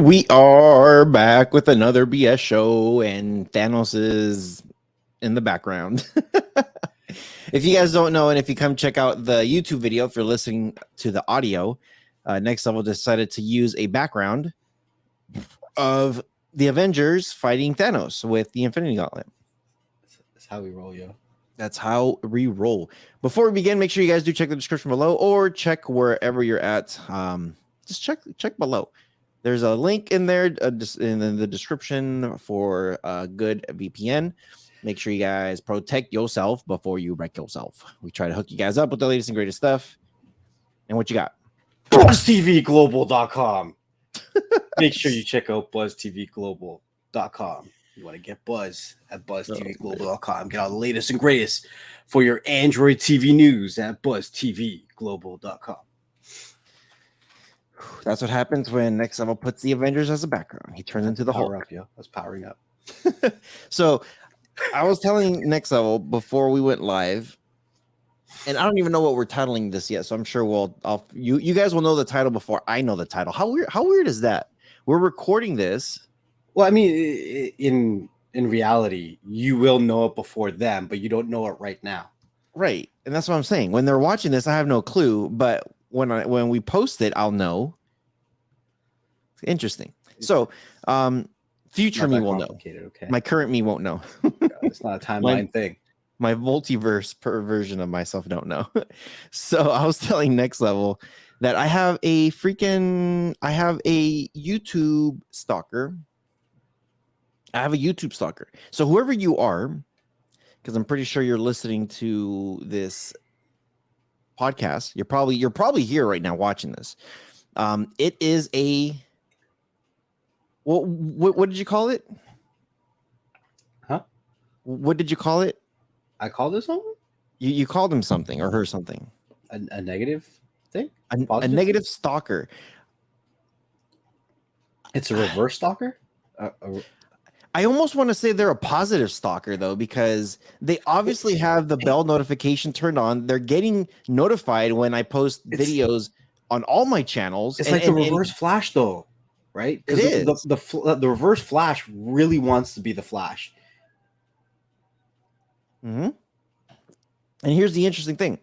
We are back with another BS show, and Thanos is in the background. If you guys don't know, and if you come check out the YouTube video, if you're listening to the audio, Next Level decided to use a background of the Avengers fighting Thanos with the Infinity Gauntlet. That's how we roll, yo. That's how we roll. Before we begin, make sure you guys do check the description below, or check wherever you're at. Just check below. There's a link in there in the description for a good VPN. Make sure you guys protect yourself before you wreck yourself. We try to hook you guys up with the latest and greatest stuff. And what you got? BuzzTVGlobal.com. Make sure you check out BuzzTVGlobal.com. You want to get Buzz at BuzzTVGlobal.com. Get all the latest and greatest for your Android TV news at BuzzTVGlobal.com. That's what happens when Next Level puts the Avengers as a background. He turns into the Hulk. Up, yo. That's powering up. So I was telling Next Level before we went live, and I don't even know what we're titling this yet. So I'm sure you guys will know the title before I know the title. How weird is that? We're recording this. Well, I mean, in reality, you will know it before them, but you don't know it right now. Right. And that's what I'm saying. When they're watching this, I have no clue, but when we post it, I'll know. Interesting. So, future me will know. Okay. My current me won't know. It's not a timeline thing. My multiverse version of myself don't know. So I was telling Next Level that I have a YouTube stalker. So whoever you are, because I'm pretty sure you're listening to this podcast, you're probably here right now watching this. It is a what did you call it? Huh? What did you call it? I called it something? You called him something or her something. A negative thing? A negative stalker. It's a reverse stalker? I almost want to say they're a positive stalker, though, because they obviously have the bell notification turned on. They're getting notified when I post videos on all my channels. It's like the reverse flash, though, right? It is. The reverse flash really wants to be the flash. Mm-hmm. And here's the interesting thing.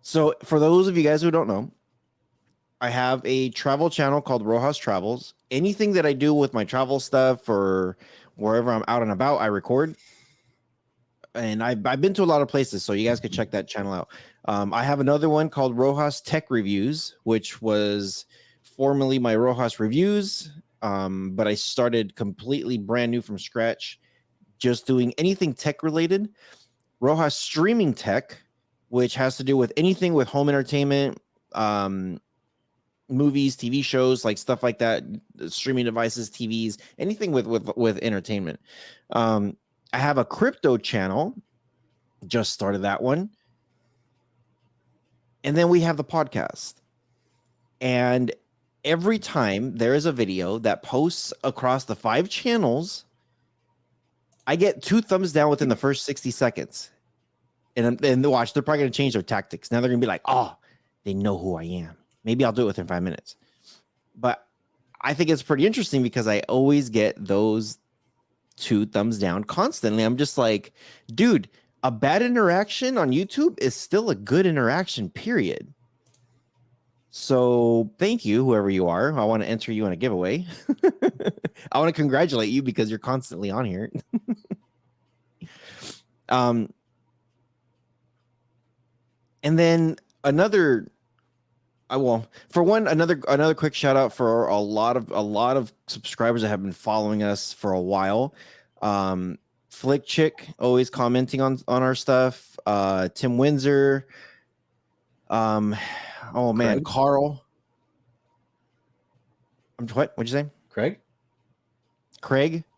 So for those of you guys who don't know, I have a travel channel called Rohas Travels. Anything that I do with my travel stuff or wherever I'm out and about, I record. And I've been to a lot of places, so you guys could check that channel out. I have another one called Rohas Tech Reviews, which was formerly my Rohas Reviews, but I started completely brand new from scratch, just doing anything tech related. Rohas Streaming Tech, which has to do with anything with home entertainment, movies, TV shows, like stuff like that, streaming devices, TVs, anything with entertainment. I have a crypto channel, just started that one. And then we have the podcast. And every time there is a video that posts across the 5 channels, I get 2 thumbs down within the first 60 seconds. And watch, they're probably going to change their tactics. Now they're going to be like, oh, they know who I am. Maybe I'll do it within 5 minutes. But I think it's pretty interesting because I always get those 2 thumbs down constantly. I'm just like, dude, a bad interaction on YouTube is still a good interaction, period. So thank you, whoever you are. I want to enter you in a giveaway. I want to congratulate you because you're constantly on here. And then another quick shout out for a lot of subscribers that have been following us for a while. Flick Chick always commenting on our stuff. Tim Windsor. Oh man, Craig? Carl. What'd you say? Craig.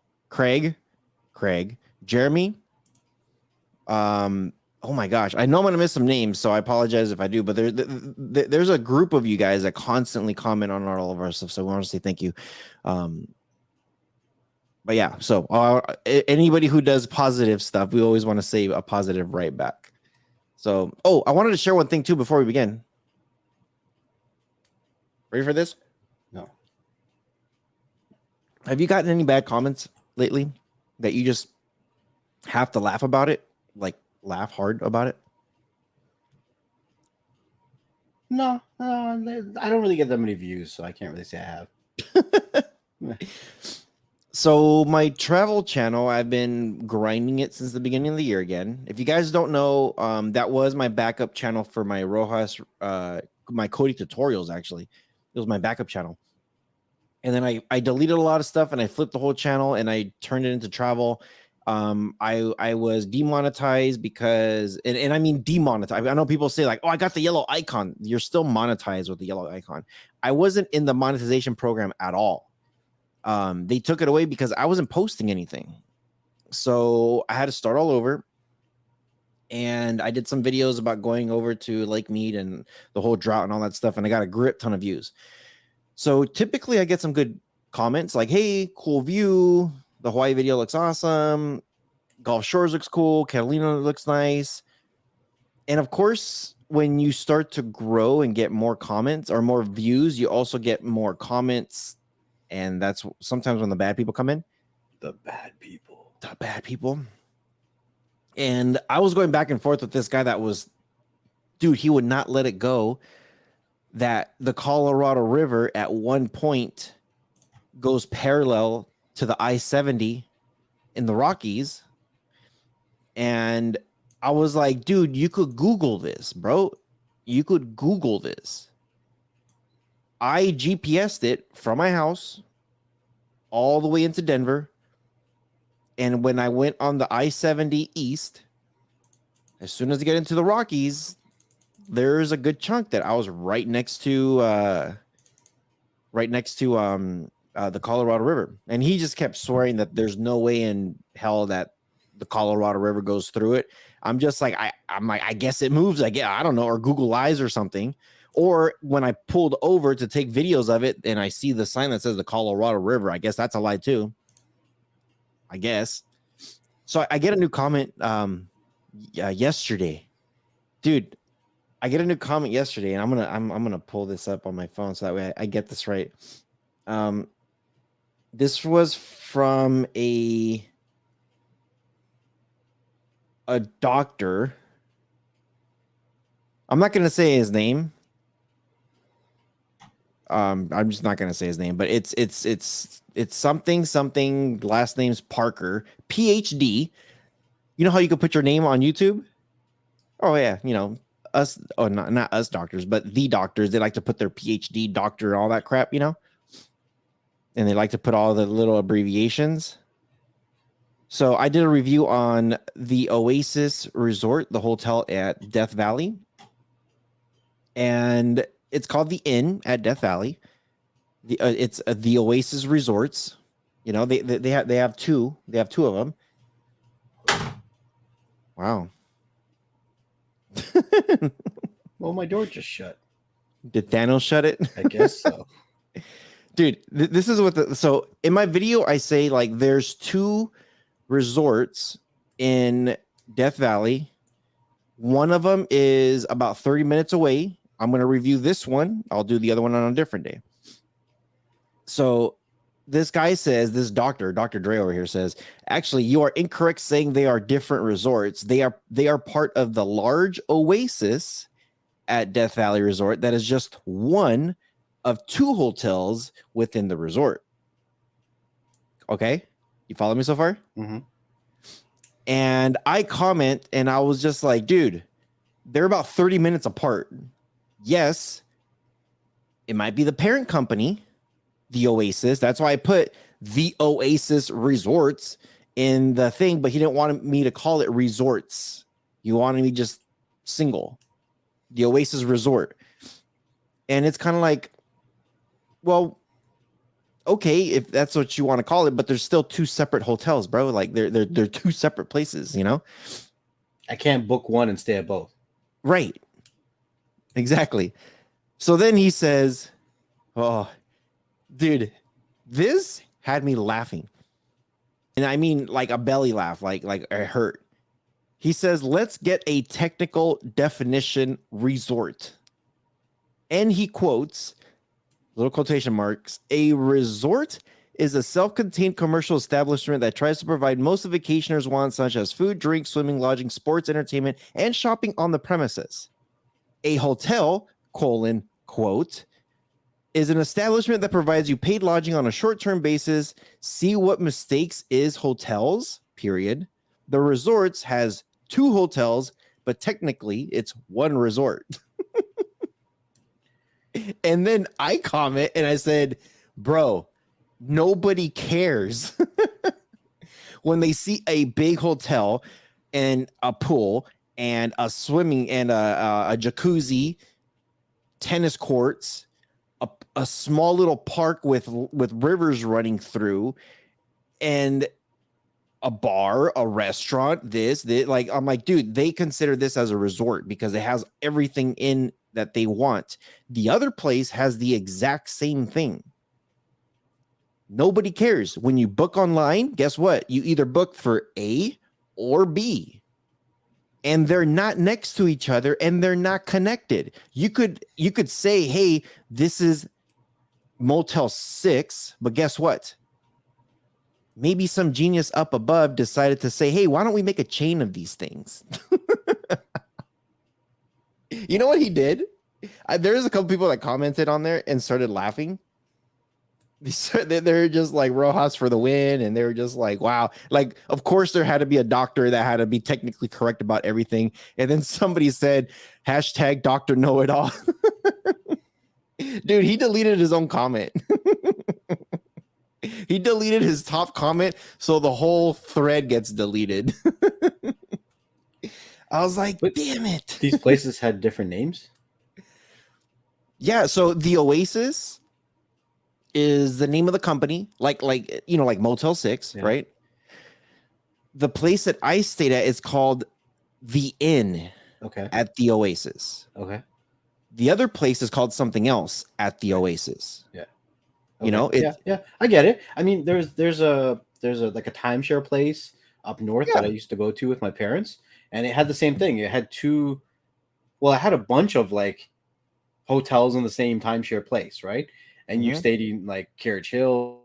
Jeremy. Oh my gosh, I know I'm gonna miss some names, so I apologize if I do. But there's a group of you guys that constantly comment on all of our stuff, so we want to say thank you. But yeah, so anybody who does positive stuff, we always want to say a positive right back. So, I wanted to share one thing too before we begin. Ready for this? Have you gotten any bad comments lately that you just have to laugh about it? Like laugh hard about it? No, I don't really get that many views, so I can't really say I have. So my travel channel, I've been grinding it since the beginning of the year again. If you guys don't know, that was my backup channel for my rohas, my Cody tutorials. Actually, it was my backup channel. And then I deleted a lot of stuff and I flipped the whole channel and I turned it into travel. I was demonetized because and I mean demonetized. I know people say like, oh, I got the yellow icon. You're still monetized with the yellow icon. I wasn't in the monetization program at all. They took it away because I wasn't posting anything. So I had to start all over. And I did some videos about going over to Lake Mead and the whole drought and all that stuff. And I got a grip ton of views. So typically I get some good comments like, hey, cool view. The Hawaii video looks awesome. Gulf Shores looks cool. Catalina looks nice. And of course, when you start to grow and get more comments or more views, you also get more comments. And that's sometimes when the bad people come in. The bad people. The bad people. And I was going back and forth with this guy that was, dude, he would not let it go that the Colorado River at one point goes parallel to the I-70 in the Rockies. And I was like, dude, you could Google this, bro. You could Google this. I GPS'd it from my house all the way into Denver. And when I went on the I-70 East, as soon as I get into the Rockies, there's a good chunk that I was right next to the Colorado River. And he just kept swearing that there's no way in hell that the Colorado River goes through it. I'm just like, I'm like, I guess it moves. I don't know, or Google Eyes or something. Or when I pulled over to take videos of it and I see the sign that says the Colorado River, I guess that's a lie too. I guess. So I get a new comment yesterday. Dude, I get a new comment yesterday, and I'm gonna pull this up on my phone so that way I get this right. This was from a doctor. I'm not gonna say his name. I'm just not gonna say his name, but it's something. Last name's Parker, PhD. You know how you can put your name on YouTube? Oh yeah, you know us. Oh, not us doctors, but the doctors. They like to put their PhD, doctor, all that crap, you know. And they like to put all the little abbreviations. So I did a review on the Oasis Resort, the hotel at Death Valley, and it's called the Inn at Death Valley. It's the Oasis Resorts. You know, they have two. They have two of them. Wow. Well, my door just shut. Did Thanos shut it? I guess so. Dude, this is what so in my video I say like there's two resorts in Death Valley. One of them is about 30 minutes away. I'm going to review this one. I'll do the other one on a different day. So this guy says, this Dr. Dre over here says, actually, you are incorrect saying they are different resorts. They are part of the large Oasis at Death Valley Resort that is just one of two hotels within the resort. Okay? You follow me so far? Mm-hmm. And I comment and I was just like, dude, they're about 30 minutes apart. Yes, it might be the parent company, the Oasis. That's why I put the Oasis Resorts in the thing, but he didn't want me to call it resorts. He wanted me just single, the Oasis Resort. And it's kind of like, well, okay, if that's what you want to call it, but there's still two separate hotels, bro. Like they're two separate places, you know? I can't book one and stay at both. Right. Exactly. So then he says, oh, dude, this had me laughing. And I mean like a belly laugh, like it hurt. He says, let's get a technical definition resort. And he quotes, little quotation marks, a resort is a self-contained commercial establishment that tries to provide most of vacationers' wants, such as food, drink, swimming, lodging, sports, entertainment, and shopping on the premises. A hotel, quote, is an establishment that provides you paid lodging on a short-term basis. See what mistakes is hotels, period. The resorts has 2 hotels, but technically it's 1 resort. And then I comment and I said, bro, nobody cares when they see a big hotel and a pool and a swimming and a jacuzzi, tennis courts, a small little park with rivers running through, and a bar, a restaurant, this, like, I'm like, dude, they consider this as a resort because it has everything in that they want. The other place has the exact same thing. Nobody cares. When you book online, guess what? You either book for A or B. And they're not next to each other and they're not connected. You could say, hey, this is Motel 6, but guess what? Maybe some genius up above decided to say, hey, why don't we make a chain of these things? You know what he did? There's a couple people that commented on there and started laughing. They're just like Rojas for the win, and they were just like, wow. Like, of course there had to be a doctor that had to be technically correct about everything, and then somebody said hashtag Dr. Know-It-All. Dude, he deleted his own comment. He deleted his top comment, so the whole thread gets deleted. I was like, damn it. These places had different names? Yeah, so the Oasis is the name of the company, like Motel 6, yeah. Right? The place that I stayed at is called The Inn. Okay. At the Oasis. Okay. The other place is called something else at the Oasis. Yeah. Okay. Yeah, I get it. I mean, there's a like a timeshare place up north that I used to go to with my parents, and it had the same thing. It had it had a bunch of like hotels in the same timeshare place, right? And you stayed in like Carriage Hill,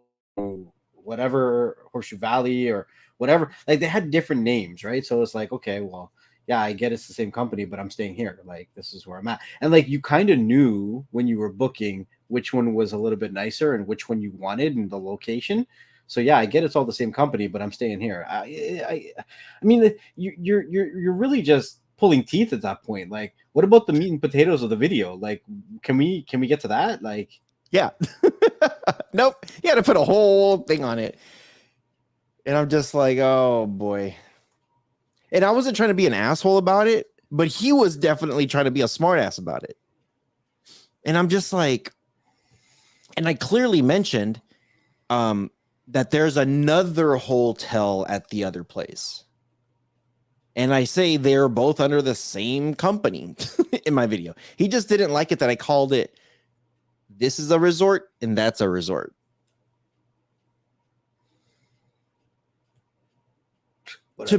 whatever, Horseshoe Valley, or whatever. Like they had different names, right? So it's like, okay, well, yeah, I get it's the same company, but I'm staying here. Like this is where I'm at. And like you kind of knew when you were booking which one was a little bit nicer and which one you wanted and the location. So yeah, I get it's all the same company, but I'm staying here. I mean, you're really just pulling teeth at that point. Like, what about the meat and potatoes of the video? Like, can we get to that? Like, yeah, nope. You had to put a whole thing on it, and I'm just like, oh boy. And I wasn't trying to be an asshole about it, but he was definitely trying to be a smart ass about it. And I'm just like, and I clearly mentioned that there's another hotel at the other place. And I say they're both under the same company in my video. He just didn't like it that I called it, this is a resort and that's a resort. Whatever.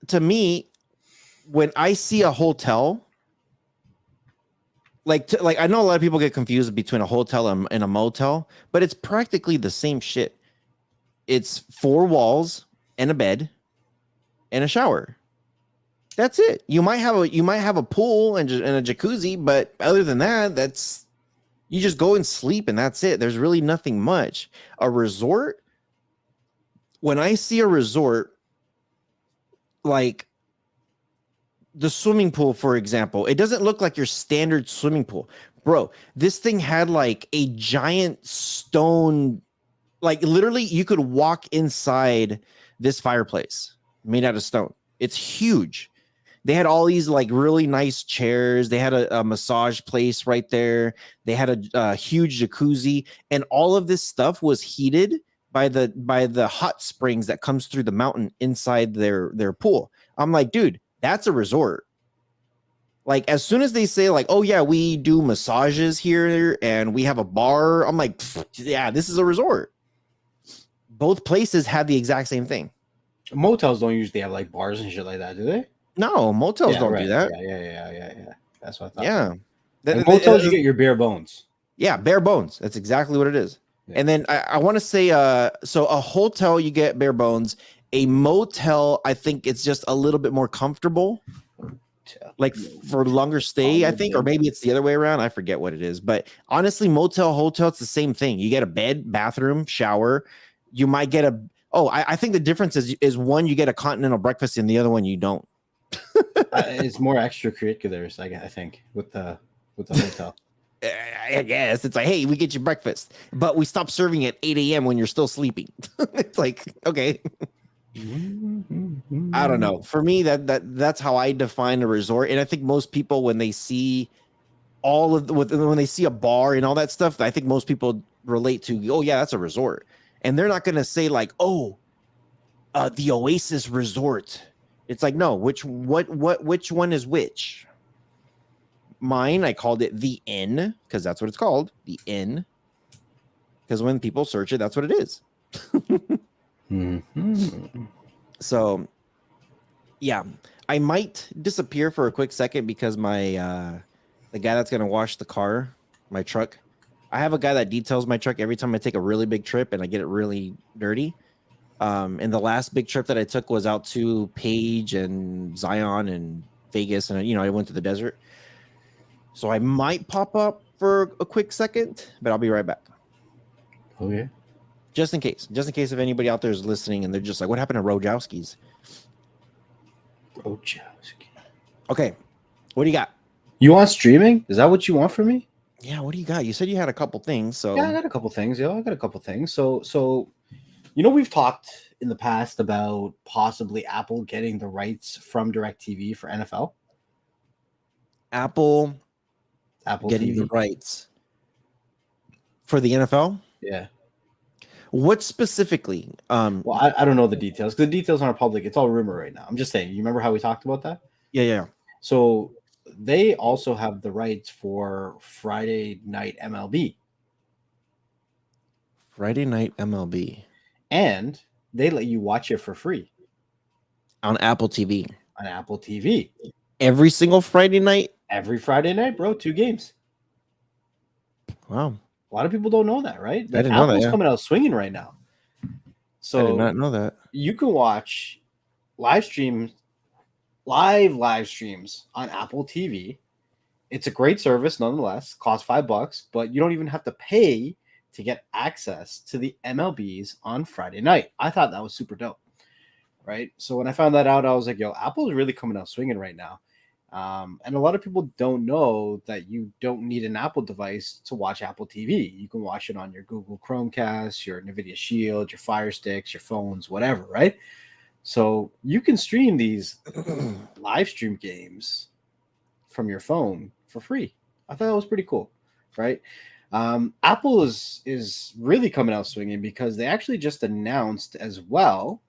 To me, when I see a hotel, like I know a lot of people get confused between a hotel and a motel, but it's practically the same shit. It's 4 walls and a bed and a shower. That's it. You might have a pool and a jacuzzi, but other than that, that's, you just go and sleep and that's it. There's really nothing much. A resort, when I see a resort, like the swimming pool, for example, it doesn't look like your standard swimming pool. Bro, this thing had like a giant stone, like literally you could walk inside this fireplace made out of stone. It's huge. They had all these like really nice chairs. They had a massage place right there. They had a huge jacuzzi, and all of this stuff was heated by the hot springs that comes through the mountain inside their pool. I'm like, dude, that's a resort. Like as soon as they say like, oh yeah, we do massages here and we have a bar, I'm like, yeah, this is a resort. Both places have the exact same thing. Motels don't usually have like bars and shit like that, do they? No, motels don't do that. Yeah. That's what I thought. Yeah. Motels, you get your bare bones. Yeah, bare bones. That's exactly what it is. Yeah. And then I want to say, so a hotel you get bare bones. A motel, I think it's just a little bit more comfortable, like for longer stay, I think, or maybe it's the other way around. I forget what it is, but honestly, motel, hotel, it's the same thing. You get a bed, bathroom, shower. You might get a. Oh, I think the difference is one you get a continental breakfast and the other one you don't. It's more extracurriculars, I think, with the hotel. I guess it's like, hey, we get you breakfast, but we stop serving at 8 a.m. when you're still sleeping. It's like, okay. I don't know. For me, that's how I define a resort. And I think most people, when they see all of when they see a bar and all that stuff, I think most people relate to, oh yeah, that's a resort. And they're not gonna say like, oh, the Oasis Resort. It's like, no, which one is which? Mine, I called it the Inn because that's what it's called, the Inn. Because when people search it, that's what it is. So, yeah, I might disappear for a quick second because my the guy that's gonna wash the car, my truck. I have a guy that details my truck every time I take a really big trip and I get it really dirty. And the last big trip that I took was out to Page and Zion and Vegas, and I went to the desert. So I might pop up for a quick second, but I'll be right back. Okay. Just in case if anybody out there is listening and they're just like, what happened to Rojowski's? Okay. What do you got? You want streaming? Is that what you want from me? Yeah, what do you got? You said you had a couple things. So yeah, I got a couple things. So we've talked in the past about possibly Apple getting the rights from DirecTV for NFL. Apple getting TV. the rights for the NFL? Yeah. What specifically? Well, I don't know the details. The details aren't public. It's all rumor right now. I'm just saying. You remember how we talked about that? Yeah. So they also have the rights for Friday Night MLB. Friday Night MLB. And they let you watch it for free. On Apple TV. On Apple TV. Every single Friday night? Every Friday night, bro. 2 games. Wow. A lot of people don't know that, right? I didn't know that. Apple's coming out swinging right now. So I did not know that. You can watch live streams on Apple TV. It's a great service nonetheless. Costs $5, but you don't even have to pay to get access to the MLBs on Friday night. I thought that was super dope, right? So when I found that out, I was like, yo, Apple's really coming out swinging right now. And a lot of people don't know that you don't need an Apple device to watch Apple TV. You can watch it on your Google Chromecast, your NVIDIA Shield, your Fire Sticks, your phones, whatever, right? So you can stream these live stream games from your phone for free. I thought that was pretty cool, right? Apple is really coming out swinging because they actually just announced as well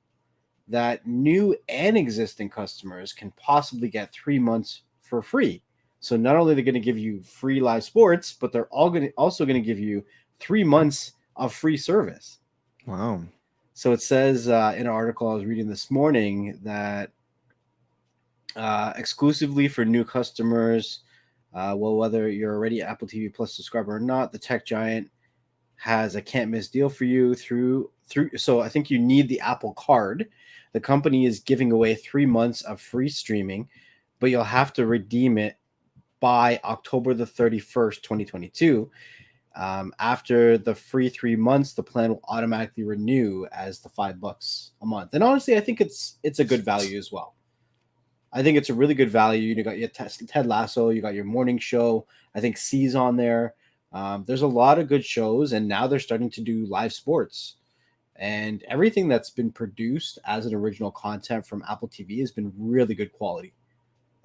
that new and existing customers can possibly get 3 months for free. So not only are they going to give you free live sports, but they're also going to give you 3 months of free service. Wow. So it says in an article I was reading this morning that exclusively for new customers, whether you're already an Apple TV Plus subscriber or not, the tech giant has a can't miss deal for you through. So I think you need the Apple Card. The company is giving away 3 months of free streaming, but you'll have to redeem it by October the 31st, 2022. After the free 3 months, the plan will automatically renew as the $5 a month. And honestly, I think it's a good value as well. I think it's a really good value. You got your Ted Lasso, you got your morning show. I think C's on there. There's a lot of good shows, and now they're starting to do live sports. And everything that's been produced as an original content from Apple TV has been really good quality.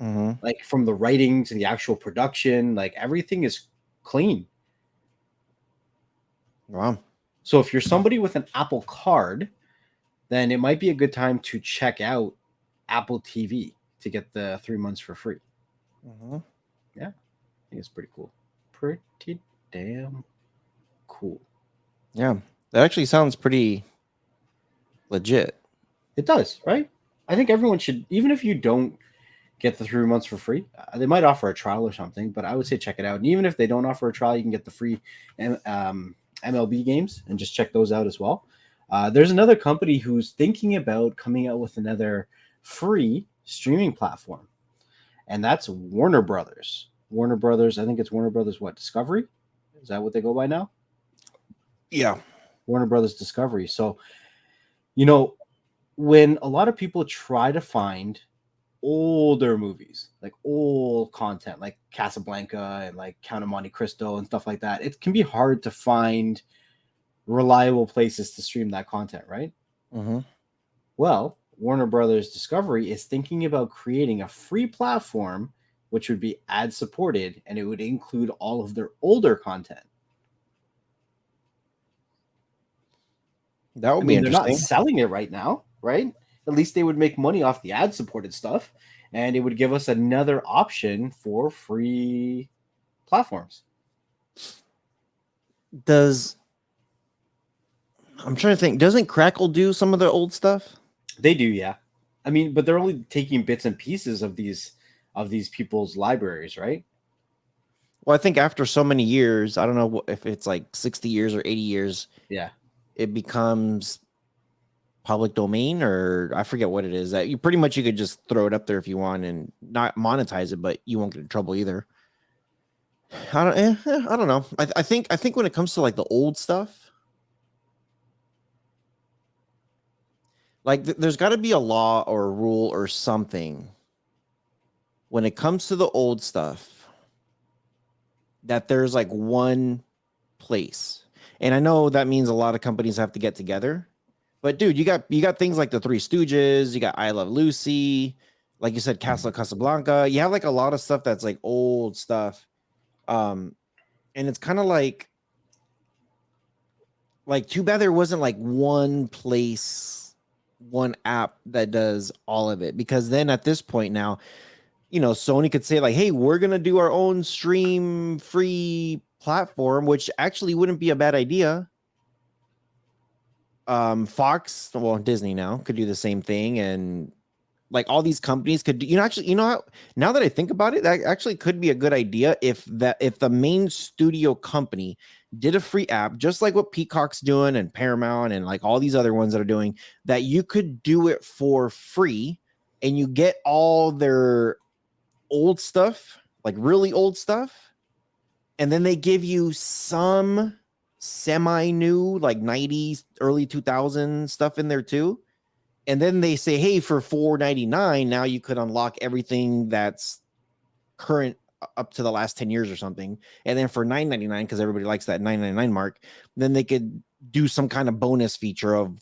Mm-hmm. Like from the writing to the actual production, like everything is clean. Wow. So if you're somebody with an Apple Card, then it might be a good time to check out Apple TV to get the 3 months for free. Mm-hmm. Yeah, I think it's pretty cool. Pretty damn cool. Yeah, that actually sounds pretty legit. It does, right? I think everyone should, even if you don't get the 3 months for free, they might offer a trial or something, but I would say check it out. And even if they don't offer a trial, you can get the free MLB games and just check those out as well. There's another company who's thinking about coming out with another free streaming platform, and that's Warner Brothers. Warner Brothers, I think it's Warner Brothers, what, Discovery? Is that what they go by now? Yeah. Warner Brothers Discovery. So, you know, when a lot of people try to find older movies, like old content, like Casablanca and like Count of Monte Cristo and stuff like that, it can be hard to find reliable places to stream that content, right? Mm-hmm. Well, Warner Brothers Discovery is thinking about creating a free platform which would be ad supported, and it would include all of their older content. That would I be mean, they're not interesting. selling it right now, right? At least they would make money off the ad supported stuff, and it would give us another option for free platforms. I'm trying to think, doesn't Crackle do some of the old stuff? They do, yeah. I mean, but they're only taking bits and pieces of these people's libraries, right? Well, I think after so many years, I don't know if it's like 60 years or 80 years, Yeah. it becomes public domain, or I forget what it is, that you pretty much you could just throw it up there if you want and not monetize it, but you won't get in trouble either. I don't know. I think when it comes to like the old stuff, like there's got to be a law or a rule or something when it comes to the old stuff, that there's like one place. And I know that means a lot of companies have to get together. But dude, you got things like the Three Stooges, you got I Love Lucy, like you said, Castle Casablanca. You have like a lot of stuff that's like old stuff. And it's kind of like too bad there wasn't like one place, one app that does all of it. Because then at this point now, Sony could say like, hey, we're gonna do our own stream free platform, which actually wouldn't be a bad idea. Fox, well, Disney now could do the same thing, and like all these companies could do, now that I think about it, that actually could be a good idea if the main studio company did a free app, just like what Peacock's doing and Paramount and like all these other ones that are doing, that you could do it for free and you get all their old stuff, like really old stuff, and then they give you some semi new like 90s early 2000s stuff in there too, and then they say, hey, for $4.99 now you could unlock everything that's current up to the last 10 years or something, and then for $9.99, because everybody likes that $9.99 mark, then they could do some kind of bonus feature of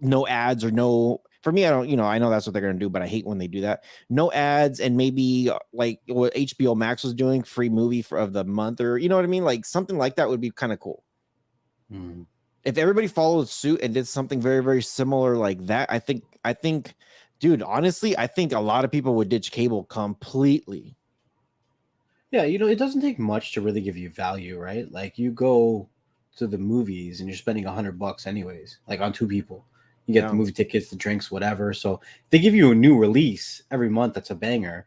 no ads or no, for me, I don't, I know that's what they're going to do, but I hate when they do that. No ads, and maybe like what HBO Max was doing, free movie of the month, or you know what I mean? Like something like that would be kind of cool. If everybody followed suit and did something very, very similar like that, I think, dude, honestly, I think a lot of people would ditch cable completely. Yeah, it doesn't take much to really give you value, right? Like you go to the movies and you're spending $100 anyways, like on two people. You get the movie tickets, the drinks, whatever. So if they give you a new release every month that's a banger,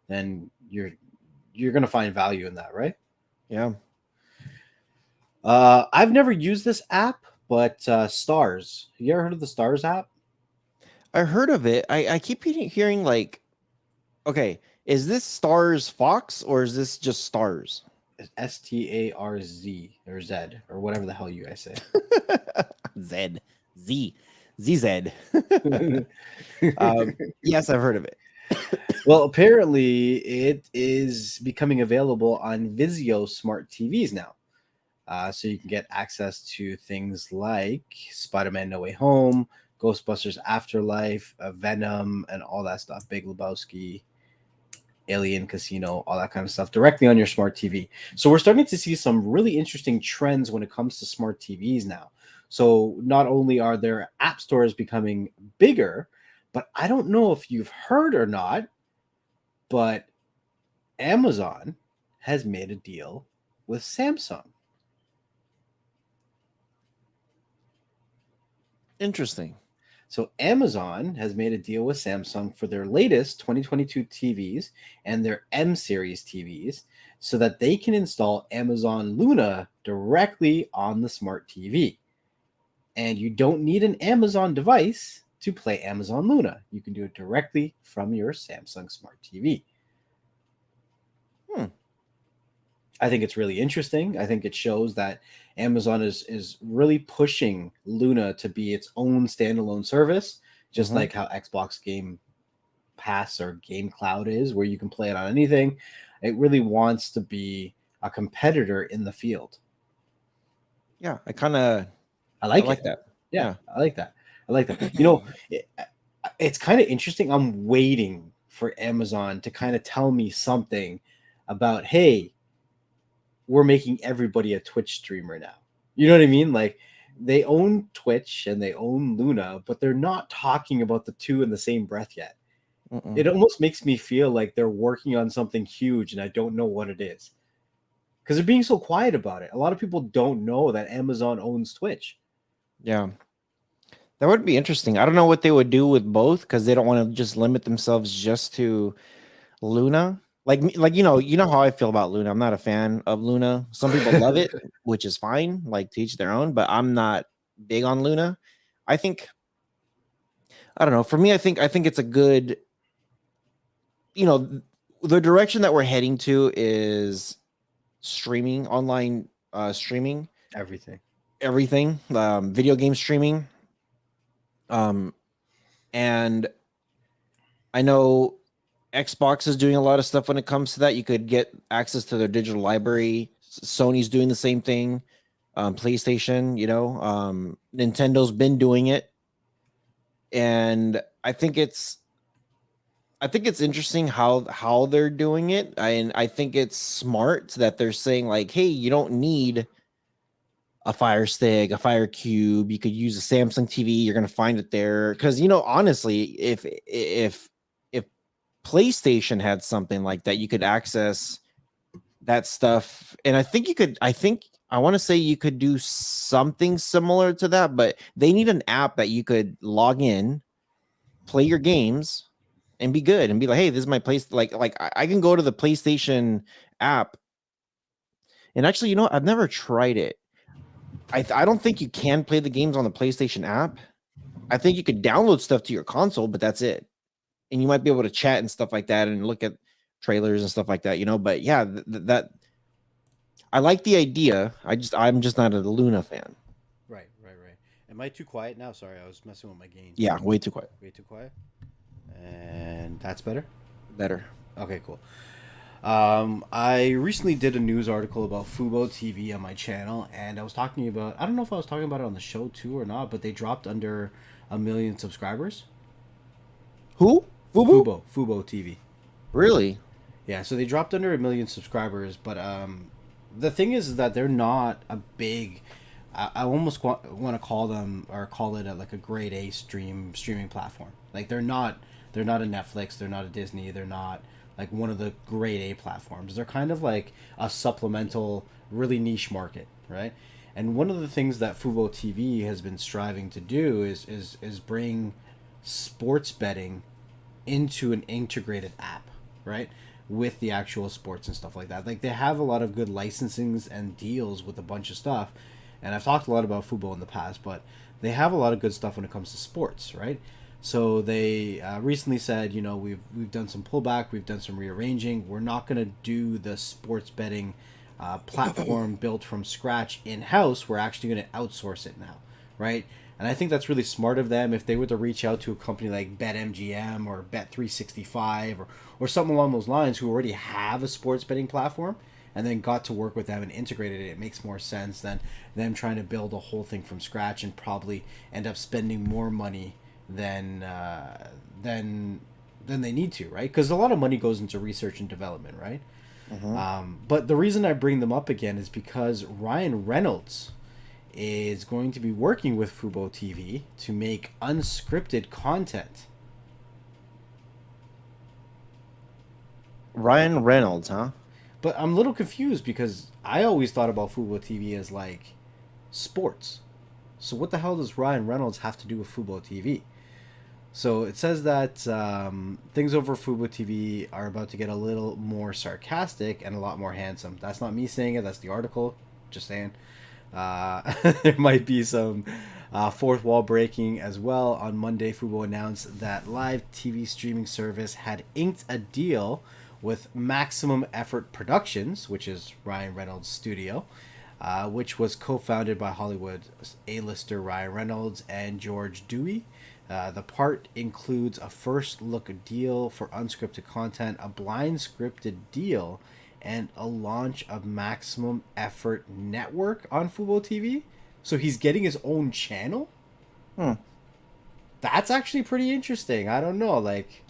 then you're gonna find value in that, right? Yeah. I've never used this app, but Stars. You ever heard of the Stars app? I heard of it. I keep hearing like, okay, is this Stars Fox or is this just Stars? STARZ or Z or whatever the hell you guys say. ZZ. Yes, I've heard of it. Well, apparently it is becoming available on Vizio smart TVs now. So you can get access to things like Spider-Man No Way Home, Ghostbusters Afterlife, Venom, and all that stuff. Big Lebowski, Alien Casino, all that kind of stuff directly on your smart TV. So we're starting to see some really interesting trends when it comes to smart TVs now. So not only are their app stores becoming bigger, but I don't know if you've heard or not, but Amazon has made a deal with Samsung. Interesting. So Amazon has made a deal with Samsung for their latest 2022 TVs and their M series TVs so that they can install Amazon Luna directly on the smart TV. And you don't need an Amazon device to play Amazon Luna. You can do it directly from your Samsung Smart TV. I think it's really interesting. I think it shows that Amazon is really pushing Luna to be its own standalone service, just like how Xbox Game Pass or Game Cloud is, where you can play it on anything. It really wants to be a competitor in the field. Yeah, I like like it. that. Yeah, I like that. I like that. You know, it's kind of interesting. I'm waiting for Amazon to kind of tell me something about, hey, we're making everybody a Twitch streamer now. You know what I mean? Like, they own Twitch and they own Luna, but they're not talking about the two in the same breath yet. It almost makes me feel like they're working on something huge and I don't know what it is. Because they're being so quiet about it. A lot of people don't know that Amazon owns Twitch. Yeah. That would be interesting. I don't know what they would do with both because they don't want to just limit themselves just to Luna. Like you know how I feel about Luna. I'm not a fan of Luna. Some people love it, which is fine, like to each their own, but I'm not big on Luna. I think I don't know. For me, I think it's a good, the direction that we're heading to is streaming, online streaming, Everything. video game streaming. And I know Xbox is doing a lot of stuff when it comes to that. You could get access to their digital library. Sony's doing the same thing. PlayStation, Nintendo's been doing it, and I think it's interesting how they're doing it. And I think it's smart that they're saying like, hey, you don't need a Fire Stick, a Fire Cube. You could use a Samsung TV. You're gonna find it there. Because honestly, if PlayStation had something like that, you could access that stuff. And I want to say you could do something similar to that, but they need an app that you could log in, play your games, and be good and be like, hey, this is my place. Like I can go to the PlayStation app. And actually, I've never tried it. I don't think you can play the games on the PlayStation app. I think you could download stuff to your console, but that's it. And you might be able to chat and stuff like that and look at trailers and stuff like that, but yeah, that I like the idea. I'm just not a Luna fan. Right. Am I too quiet now? Sorry, I was messing with my gain. Yeah, way too quiet. Way too quiet. And that's better? Better. Okay, cool. I recently did a news article about Fubo TV on my channel, and I was talking about, I don't know if I was talking about it on the show too or not, but they dropped under 1 million subscribers. Who? Fubo TV. Really? Yeah, so they dropped under 1 million subscribers, but the thing is that they're not a big. I almost want to call them or call it like a grade A streaming platform. Like they're not a Netflix, they're not a Disney, they're not like one of the grade A platforms. They're kind of like a supplemental, really niche market, right? And one of the things that Fubo TV has been striving to do is bring sports betting into an integrated app, right? With the actual sports and stuff like that. Like they have a lot of good licensings and deals with a bunch of stuff. And I've talked a lot about Fubo in the past, but they have a lot of good stuff when it comes to sports, right? So they recently said, we've done some pullback, we've done some rearranging. We're not going to do the sports betting platform built from scratch in-house. We're actually going to outsource it now, right? And I think that's really smart of them. If they were to reach out to a company like BetMGM or Bet365 or something along those lines who already have a sports betting platform and then got to work with them and integrated it, it makes more sense than them trying to build a whole thing from scratch and probably end up spending more money than they need to, right? Because a lot of money goes into research and development, right? But the reason I bring them up again is because Ryan Reynolds is going to be working with Fubo TV to make unscripted content. Ryan Reynolds, huh? But I'm a little confused because I always thought about Fubo TV as like sports. So what the hell does Ryan Reynolds have to do with Fubo TV? So it says that things over Fubo TV are about to get a little more sarcastic and a lot more handsome. That's not me saying it. That's the article. Just saying. There might be some fourth wall breaking as well. On Monday, Fubo announced that live TV streaming service had inked a deal with Maximum Effort Productions, which is Ryan Reynolds' studio, which was co-founded by Hollywood A-lister Ryan Reynolds and George Dewey. The part includes a first look deal for unscripted content, a blind scripted deal, and a launch of Maximum Effort Network on Fubo TV. So he's getting his own channel? That's actually pretty interesting. I don't know. Like,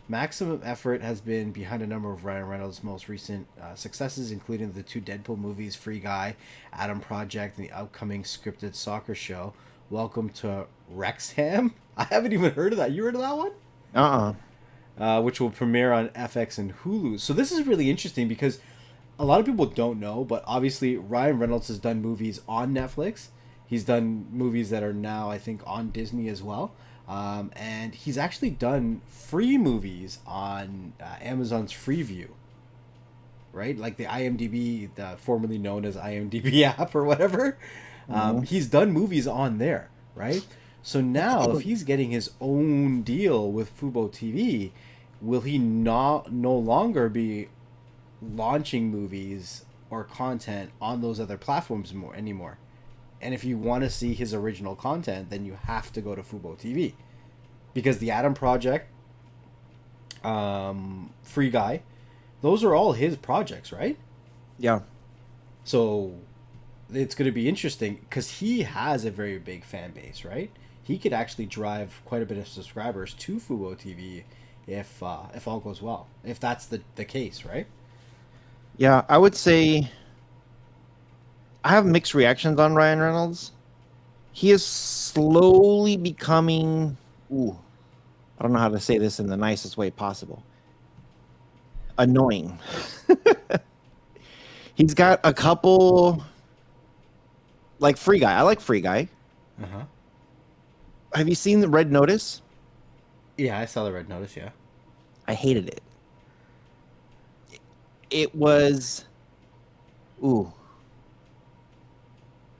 Maximum Effort has been behind a number of Ryan Reynolds' most recent successes, including the 2 Deadpool movies, Free Guy, Adam Project, and the upcoming scripted soccer show, Welcome to Wrexham. I haven't even heard of that. You heard of that one? Which will premiere on FX and Hulu. So this is really interesting because a lot of people don't know, but obviously Ryan Reynolds has done movies on Netflix. He's done movies that are now, I think, on Disney as well. And he's actually done free movies on Amazon's Freeview, right? Like the IMDb, the formerly known as IMDb app or whatever. He's done movies on there, right? So now, if he's getting his own deal with Fubo TV, will he no longer be launching movies or content on those other platforms anymore? And if you want to see his original content, then you have to go to Fubo TV, because the Adam Project, Free Guy, those are all his projects, right? Yeah. So it's going to be interesting because he has a very big fan base, right? He could actually drive quite a bit of subscribers to Fubo TV if all goes well, if that's the case, right? Yeah, I would say I have mixed reactions on Ryan Reynolds. He is slowly becoming, I don't know how to say this in the nicest way possible, annoying. He's got a couple, like Free Guy. I like Free Guy. Have you seen the Red Notice? Yeah, I saw the Red Notice, yeah. I hated it. It was,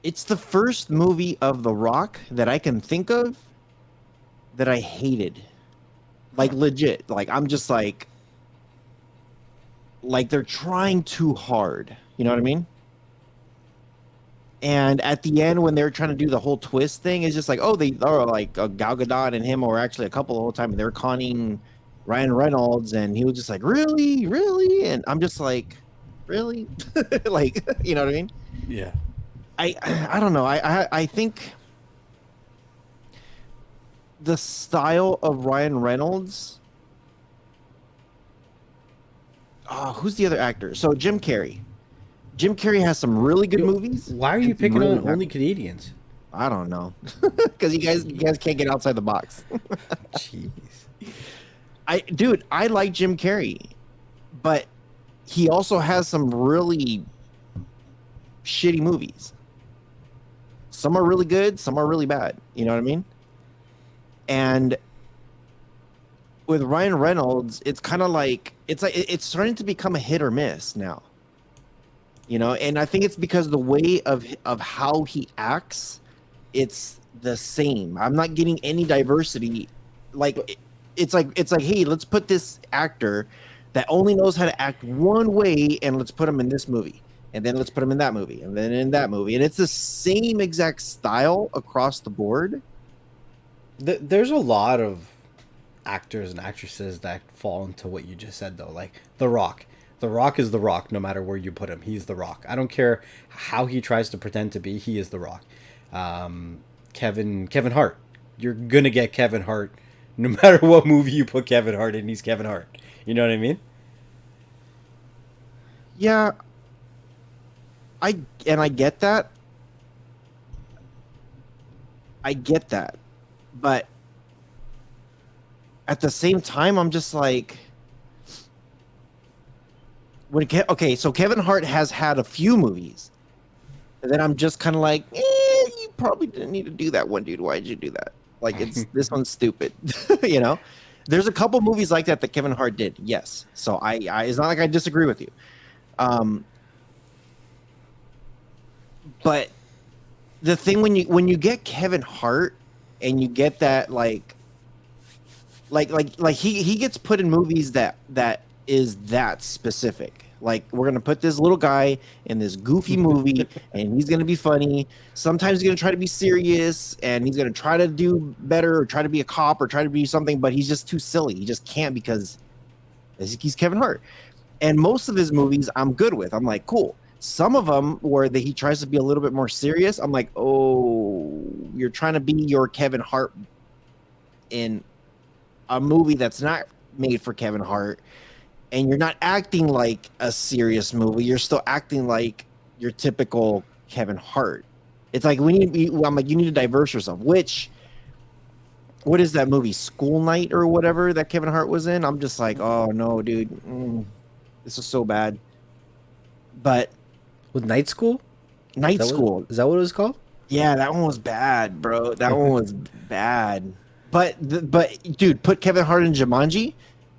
it's the first movie of The Rock that I can think of that I hated. Like, legit. Like, I'm just like they're trying too hard. You know what I mean? And at the end, when they're trying to do the whole twist thing, it's just like, they are like Gal Gadot and him were actually a couple the whole time, and they're conning Ryan Reynolds, and he was just like, really? And I'm just like, really? Like, you know what I mean? Yeah. I don't know. I think the style of Ryan Reynolds. Who's the other actor? So Jim Carrey. Jim Carrey has some really good movies. Why are you picking on only Canadians? I don't know. Because you guys can't get outside the box. Jeez. I like Jim Carrey, but he also has some really shitty movies. Some are really good, some are really bad. You know what I mean? And with Ryan Reynolds, it's kind of like it's starting to become a hit or miss now. You know, and I think it's because the way of how he acts, it's the same. I'm not getting any diversity. Like it's like, hey, let's put this actor that only knows how to act one way, and let's put him in this movie, and then let's put him in that movie, and then in that movie, and it's the same exact style across the board. There's a lot of actors and actresses that fall into what you just said, though. Like The Rock. The Rock is The Rock no matter where you put him. He's The Rock. I don't care how he tries to pretend to be. He is The Rock. Kevin Hart. You're going to get Kevin Hart no matter what movie you put Kevin Hart in. He's Kevin Hart. You know what I mean? Yeah. I get that. I get that. But at the same time, I'm just like... so Kevin Hart has had a few movies, and then I'm just kind of like, you probably didn't need to do that one, dude. Why did you do that? Like this one's stupid. You know, there's a couple movies like that Kevin Hart did. Yes, so I it's not like I disagree with you. But the thing when you get Kevin Hart and you get that like he gets put in movies that is that specific. Like we're gonna put this little guy in this goofy movie, and he's gonna be funny. Sometimes he's gonna try to be serious, and he's gonna try to do better, or try to be a cop, or try to be something. But he's just too silly. He just can't because he's Kevin Hart. And most of his movies, I'm good with. I'm like, cool. Some of them where he tries to be a little bit more serious, I'm like, oh, you're trying to be your Kevin Hart in a movie that's not made for Kevin Hart, and you're not acting like a serious movie. You're still acting like your typical Kevin Hart. It's like I'm like, you need to diverse yourself. What is that movie, School Night or whatever that Kevin Hart was in? I'm just like, oh no, dude, this is so bad. But With Night School? Night School, Is that what it was called? yeah, that one was bad, bro. That one was bad. But dude, put Kevin Hart in Jumanji,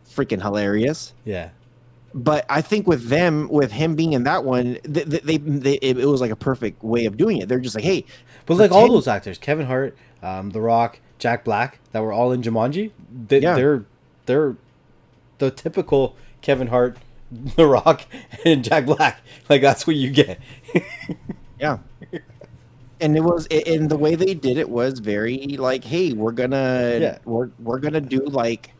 freaking hilarious. Yeah. But I think with him being in that one, it was like a perfect way of doing it. They're just like, hey, But like all those actors, Kevin Hart, The Rock, Jack Black, that were all in Jumanji, they're the typical Kevin Hart, The Rock, and Jack Black. Like that's what you get. yeah. And and the way they did it was very like, hey, we're gonna do like,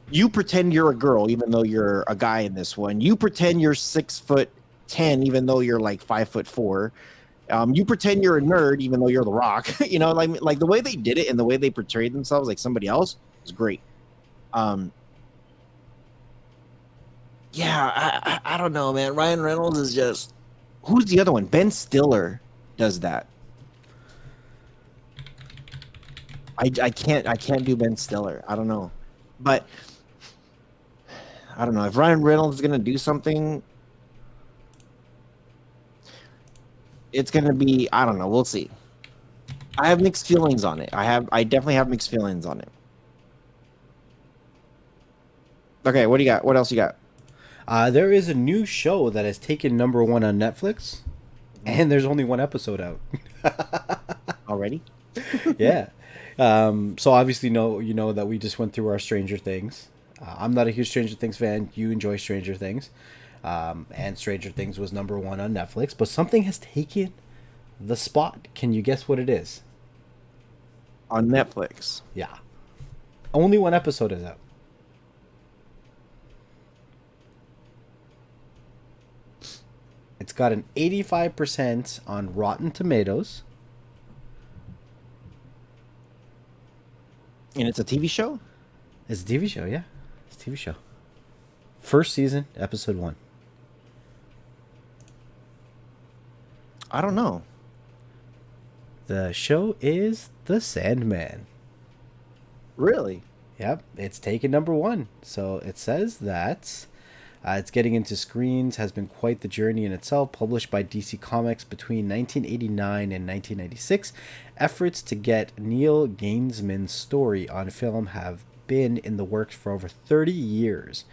you pretend you're a girl even though you're a guy in this one. You pretend you're 6'10" even though you're like 5'4". You pretend you're a nerd even though you're The Rock. You know, like the way they did it and the way they portrayed themselves like somebody else was great. Yeah, I don't know, man. Ryan Reynolds is just, who's the other one? Ben Stiller does that. I can't do Ben Stiller. I don't know, but I don't know if Ryan Reynolds is gonna do something. It's gonna be, I don't know. We'll see. I have mixed feelings on it. I definitely have mixed feelings on it. Okay, what do you got? What else you got? There is a new show that has taken #1 on Netflix, and there's only one episode out. Already? Yeah. So obviously, you know that we just went through our Stranger Things. I'm not a huge Stranger Things fan. You enjoy Stranger Things, and Stranger Things was #1 on Netflix. But something has taken the spot. Can you guess what it is? On Netflix. Yeah. Only one episode is out. It's got an 85% on Rotten Tomatoes. And it's a TV show? It's a TV show, yeah. It's a TV show. First season, episode 1. I don't know. The show is The Sandman. Really? Yep, it's taken #1. So it says that it's getting into screens, has been quite the journey in itself. Published by DC Comics between 1989 and 1996, efforts to get Neil Gaiman's story on film have been in the works for over 30 years.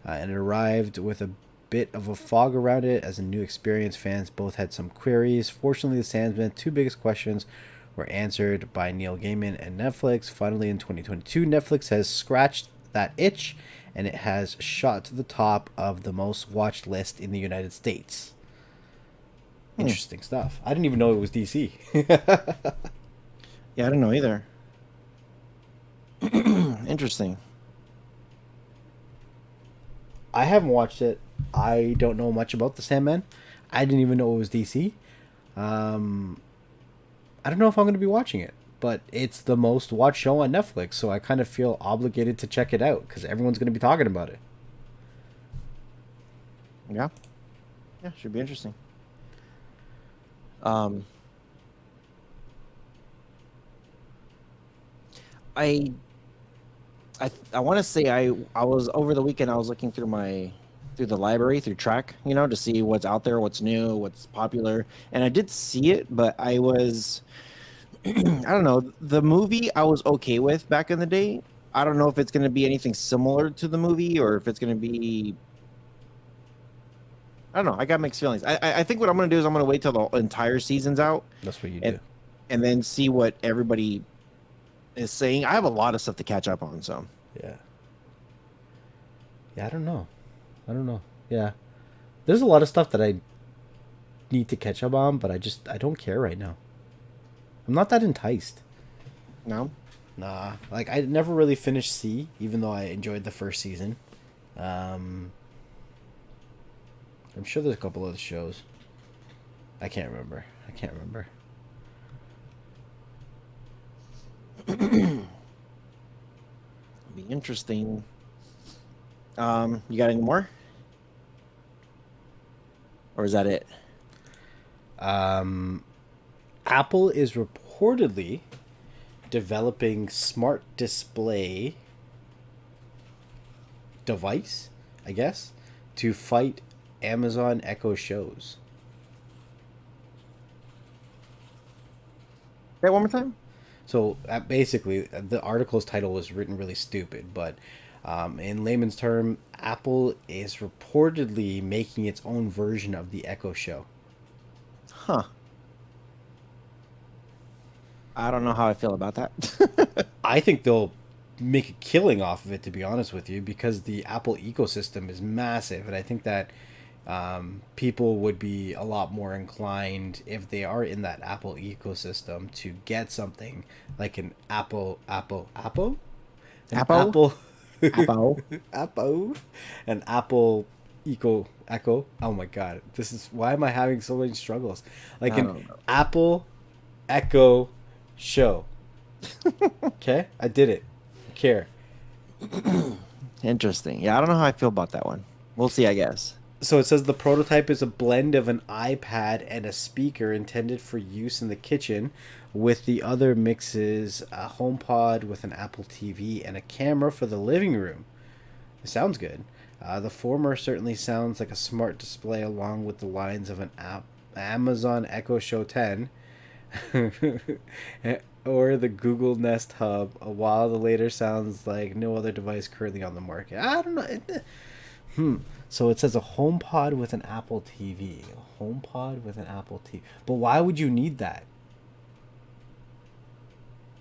And it arrived with a bit of a fog around it as a new experience. Fans both had some queries. Fortunately, The Sandman's two biggest questions were answered by Neil Gaiman and Netflix. Finally, in 2022, Netflix has scratched that itch, and it has shot to the top of the most watched list in the United States. Interesting stuff. I didn't even know it was DC. Yeah, I don't know either. Interesting. I haven't watched it. I don't know much about The Sandman. I didn't even know it was DC. I don't know if I'm going to be watching it, but it's the most watched show on Netflix, so I kind of feel obligated to check it out because everyone's going to be talking about it. Yeah. Yeah, should be interesting. I want to say I was over the weekend, I was looking through the library, through Track, to see what's out there, what's new, what's popular, and I did see it, but I was I don't know. The movie I was okay with back in the day. I don't know if it's going to be anything similar to the movie or if it's going to be. I don't know. I got mixed feelings. I think what I'm going to do is I'm going to wait till the entire season's out That's what you and do. and then see what everybody is saying. I have a lot of stuff to catch up on. So Yeah. Yeah, I don't know. I don't know. Yeah. There's a lot of stuff that I need to catch up on, but I don't care right now. I'm not that enticed. no. Nah. Like I never really finished C, even though I enjoyed the first season. Um I'm sure there's a couple other shows. I can't remember. Be interesting. You got any more? Or is that it? Apple is reportedly developing smart display device, I guess, to fight Amazon Echo shows. Say it one more time. So basically, the article's title was written really stupid, but in layman's term, Apple is reportedly making its own version of the Echo Show. Huh. I don't know how I feel about that. I think they'll make a killing off of it, to be honest with you, because the Apple ecosystem is massive, and I think that people would be a lot more inclined if they are in that Apple ecosystem to get something like an Apple, Apple? Apple, Apple. Apple, an Apple Echo. Oh my God, this is why am I having so many struggles? Like I an don't know. Apple Echo show. Okay, I did it. Care. Interesting. Yeah, I don't know how I feel about that one. We'll see, I guess. So it says the prototype is a blend of an iPad and a speaker intended for use in the kitchen, with the other mixes a HomePod with an Apple TV and a camera for the living room. It sounds good. The former certainly sounds like a smart display along with the lines of an Amazon Echo Show 10 or the Google Nest Hub, while the later sounds like no other device currently on the market. I don't know. So it says a HomePod with an Apple TV. A HomePod with an Apple TV. But why would you need that?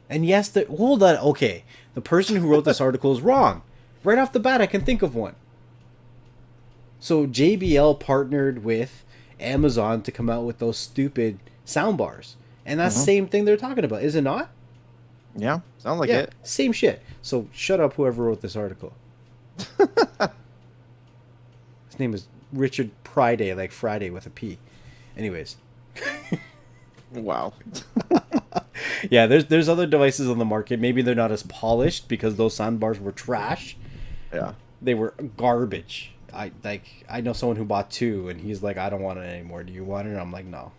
And yes, hold on. Okay, the person who wrote this article is wrong. Right off the bat, I can think of one. So JBL partnered with Amazon to come out with those stupid soundbars. And that's the same thing they're talking about, is it not? Yeah, sounds like Yeah, it. same shit. So shut up, whoever wrote this article. His name is Richard Priday, like Friday with a P. Anyways. Wow. Yeah, there's other devices on the market. Maybe they're not as polished because those soundbars were trash. Yeah. They were garbage. I know someone who bought two and he's like, I don't want it anymore. Do you want it? And I'm like, no.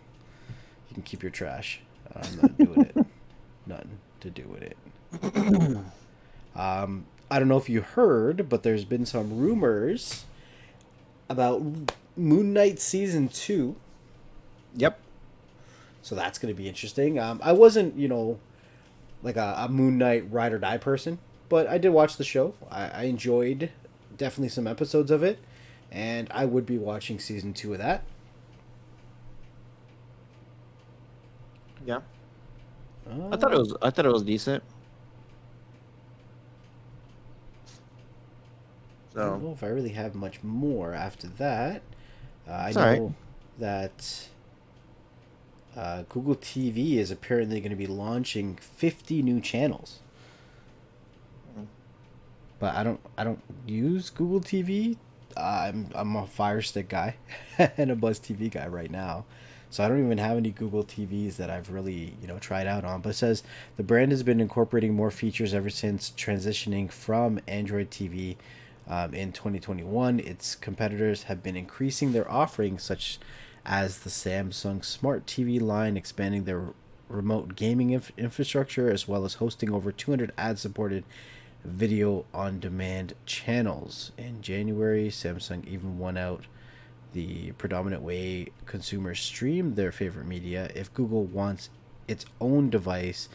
You can keep your trash. I'm not doing it. Nothing to do with it. I don't know if you heard, but there's been some rumors about Moon Knight season 2. Yep. So that's going to be interesting. I wasn't, like a Moon Knight ride or die person, but I did watch the show. I enjoyed definitely some episodes of it, and I would be watching season 2 of that. Yeah. I thought it was decent. I don't So know if I really have much more after that. I It's know alright. that Google TV is apparently going to be launching 50 new channels. But I don't use Google TV. I'm a Fire Stick guy and a Buzz TV guy right now. So I don't even have any Google TVs that I've really, tried out on. But it says the brand has been incorporating more features ever since transitioning from Android TV in 2021. Its competitors have been increasing their offerings, such as the Samsung Smart TV line, expanding their remote gaming infrastructure, as well as hosting over 200 ad-supported video on demand channels. In January, Samsung even won out the predominant way consumers stream their favorite media. If Google wants its own device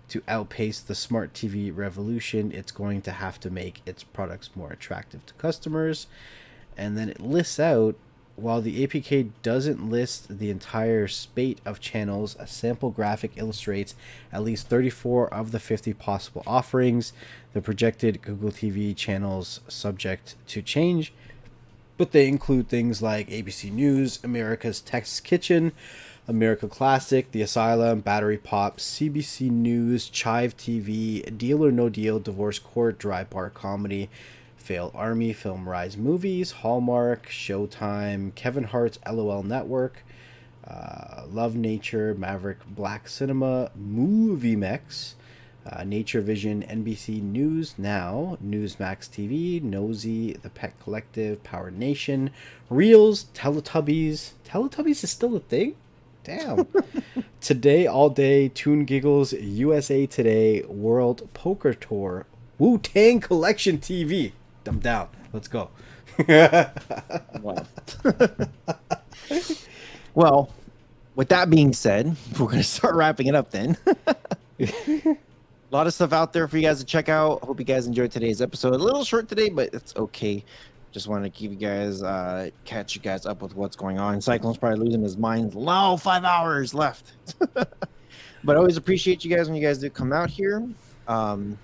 to outpace the smart TV revolution. It's going to have to make its products more attractive to customers. And then it lists out, while the APK doesn't list the entire spate of channels, a sample graphic illustrates at least 34 of the 50 possible offerings. The projected Google TV channels subject to change, but they include things like ABC News, America's Text Kitchen, America Classic, The Asylum, Battery Pop, CBC News, Chive TV, Deal or No Deal, Divorce Court, Dry Bar Comedy, Fail Army, Film Rise Movies, Hallmark, Showtime, Kevin Hart's LOL Network, Love Nature, Maverick Black Cinema, Movie Mex, Nature Vision, NBC News Now, Newsmax TV, Nosy, The Pet Collective, Power Nation, Reels, Teletubbies. Teletubbies is still a thing? Damn. Today All Day, Toon Giggles, USA Today, World Poker Tour, Wu-Tang Collection TV. I'm down. Let's go. Wow. Well, with that being said, we're going to start wrapping it up then. A lot of stuff out there for you guys to check out. Hope you guys enjoyed today's episode. A little short today, but it's okay. Just want to keep you guys, catch you guys up with what's going on. Cyclone's probably losing his mind. No, 5 hours left. But I always appreciate you guys when you guys do come out here.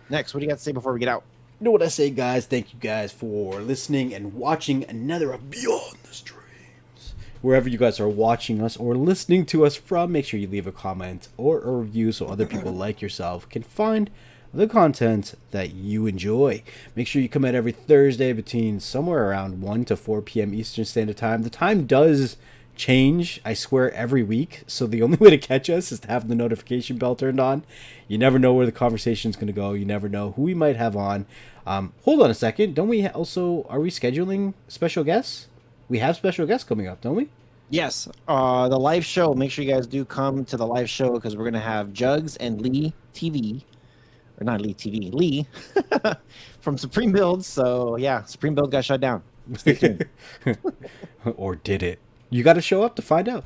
Next, what do you got to say before we get out? You know what I say, guys? Thank you guys for listening and watching another of Beyond the Streams. Wherever you guys are watching us or listening to us from, make sure you leave a comment or a review so other people like yourself can find the content that you enjoy. Make sure you come out every Thursday between somewhere around 1 to 4 p.m. Eastern Standard Time. The time does change, I swear, every week, so the only way to catch us is to have the notification bell turned on. You never know where the conversation is going to go. You never know who we might have on. Hold on a second. Don't we also, are we scheduling special guests? We have special guests coming up, don't we? Yes, the live show. Make sure you guys do come to the live show because we're going to have Jugs and Lee TV, or not Lee TV, Lee from Supreme Builds. So yeah, Supreme Build got shut down. Stay tuned. Or did it? You got to show up to find out.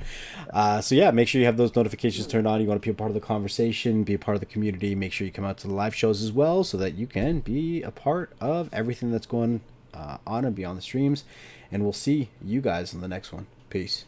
So yeah, make sure you have those notifications turned on. You want to be a part of the conversation, be a part of the community. Make sure you come out to the live shows as well so that you can be a part of everything that's going on and beyond the streams. And we'll see you guys in the next one. Peace.